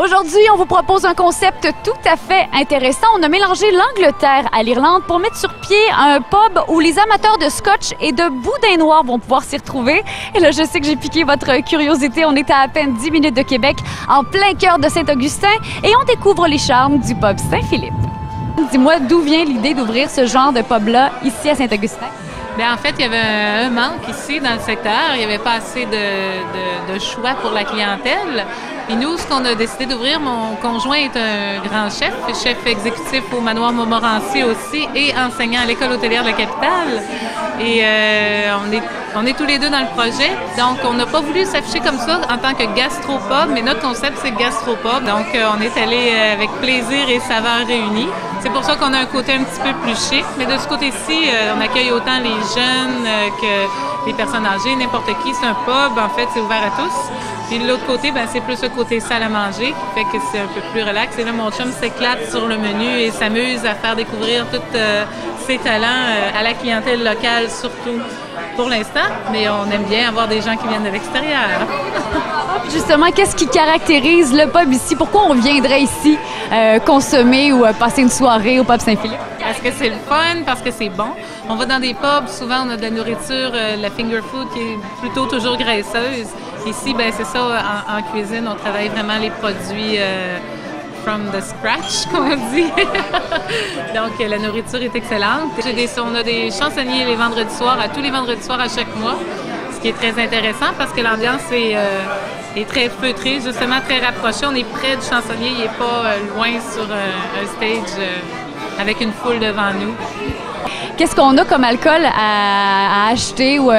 Aujourd'hui, on vous propose un concept tout à fait intéressant. On a mélangé l'Angleterre à l'Irlande pour mettre sur pied un pub où les amateurs de scotch et de boudin noir vont pouvoir s'y retrouver. Et là, je sais que j'ai piqué votre curiosité. On est à peine 10 minutes de Québec, en plein cœur de Saint-Augustin, et on découvre les charmes du pub Saint-Philippe. Dis-moi, d'où vient l'idée d'ouvrir ce genre de pub-là ici à Saint-Augustin? Bien, en fait, il y avait un manque ici dans le secteur. Il n'y avait pas assez de choix pour la clientèle. Et nous, ce qu'on a décidé d'ouvrir, mon conjoint est un grand chef exécutif au Manoir Montmorency aussi et enseignant à l'École hôtelière de la capitale. Et on est tous les deux dans le projet. Donc, on n'a pas voulu s'afficher comme ça en tant que gastropub, mais notre concept, c'est gastropub. Donc, on est allé avec plaisir et saveurs réunies. C'est pour ça qu'on a un côté un petit peu plus chic. Mais de ce côté-ci, on accueille autant les jeunes que les personnes âgées, n'importe qui. C'est un pub, en fait, c'est ouvert à tous. Puis de l'autre côté, ben, c'est plus le côté salle à manger, qui fait que c'est un peu plus relax. Et là, mon chum s'éclate sur le menu et s'amuse à faire découvrir tous ses talents à la clientèle locale, surtout pour l'instant. Mais on aime bien avoir des gens qui viennent de l'extérieur. Justement, qu'est-ce qui caractérise le pub ici? Pourquoi on viendrait ici consommer ou passer une soirée au pub Saint-Philippe? Parce que c'est le fun, parce que c'est bon. On va dans des pubs, souvent on a de la nourriture, la finger food qui est plutôt toujours graisseuse. Ici, ben c'est ça, en cuisine, on travaille vraiment les produits from the scratch, comme on dit. Donc, la nourriture est excellente. On a des chansonniers les vendredis soirs, tous les vendredis soirs à chaque mois, ce qui est très intéressant parce que l'ambiance est très feutrée, justement très rapprochée. On est près du chansonnier, il n'est pas loin sur un stage avec une foule devant nous. Qu'est-ce qu'on a comme alcool à acheter ou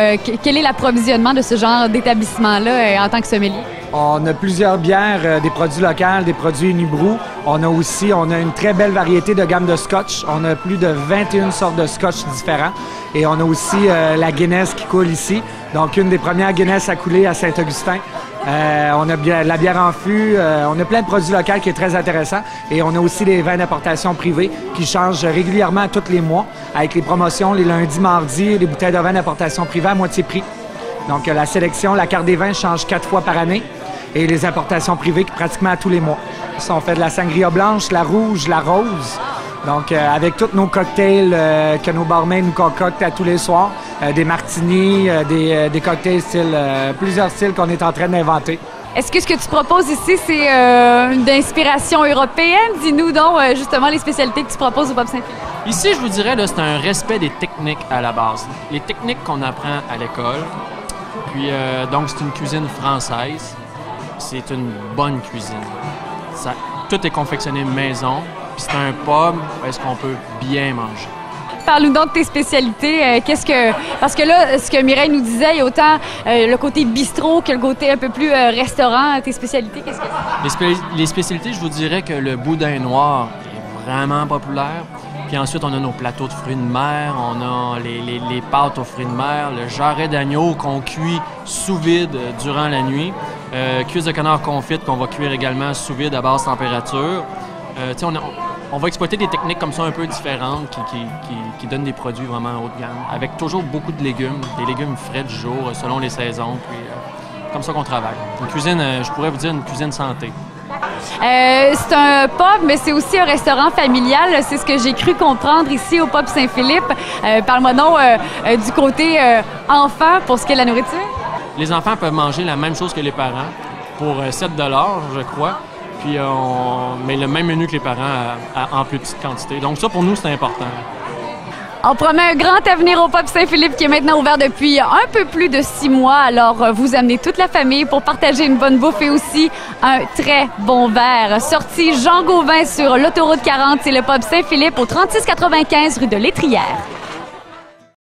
quel est l'approvisionnement de ce genre d'établissement-là en tant que sommelier? On a plusieurs bières, des produits locaux, des produits Unibrou. On a une très belle variété de gamme de scotch. On a plus de 21 sortes de scotch différents. Et on a aussi la Guinness qui coule ici. Donc, une des premières Guinness à couler à Saint-Augustin. On a de la bière en fût, on a plein de produits locaux qui est très intéressant. Et on a aussi des vins d'importation privés qui changent régulièrement tous les mois avec les promotions les lundis, mardis, les bouteilles de vin d'importation privée à moitié prix. Donc la sélection, la carte des vins change 4 fois par année et les importations privées pratiquement à tous les mois. On fait de la sangria blanche, la rouge, la rose. Donc, avec tous nos cocktails que nos barmaids nous concoctent à tous les soirs, des martinis, des cocktails plusieurs styles qu'on est en train d'inventer. Est-ce que ce que tu proposes ici, c'est d'inspiration européenne? Dis-nous donc justement les spécialités que tu proposes au pub Saint-Philippe. Ici, je vous dirais, là, c'est un respect des techniques à la base. Les techniques qu'on apprend à l'école. Puis, donc, c'est une cuisine française. C'est une bonne cuisine. Tout est confectionné maison. C'est un pub où est-ce qu'on peut bien manger. Parle-nous donc de tes spécialités. Parce que là, ce que Mireille nous disait, il y a autant le côté bistrot que le côté un peu plus restaurant. Tes spécialités, qu'est-ce que c'est? Les spécialités, je vous dirais que le boudin noir est vraiment populaire. Puis ensuite, on a nos plateaux de fruits de mer, on a les pâtes aux fruits de mer, le jarret d'agneau qu'on cuit sous vide durant la nuit, cuisse de canard confite qu'on va cuire également sous vide à basse température. On va exploiter des techniques comme ça un peu différentes qui donnent des produits vraiment haut de gamme, avec toujours beaucoup de légumes, des légumes frais du jour selon les saisons, puis comme ça qu'on travaille. Une cuisine, je pourrais vous dire une cuisine santé. C'est un pub, mais c'est aussi un restaurant familial. C'est ce que j'ai cru comprendre ici au pub Saint-Philippe. Parle-moi donc du côté enfant pour ce qui est de la nourriture. Les enfants peuvent manger la même chose que les parents pour 7 $, je crois. Puis mais le même menu que les parents en plus petite quantité. Donc ça, pour nous, c'est important. On promet un grand avenir au pub Saint-Philippe qui est maintenant ouvert depuis un peu plus de 6 mois. Alors, vous amenez toute la famille pour partager une bonne bouffe et aussi un très bon verre. Sortie Jean Gauvin sur l'autoroute 40, c'est le pub Saint-Philippe au 3695 rue de l'Étrière.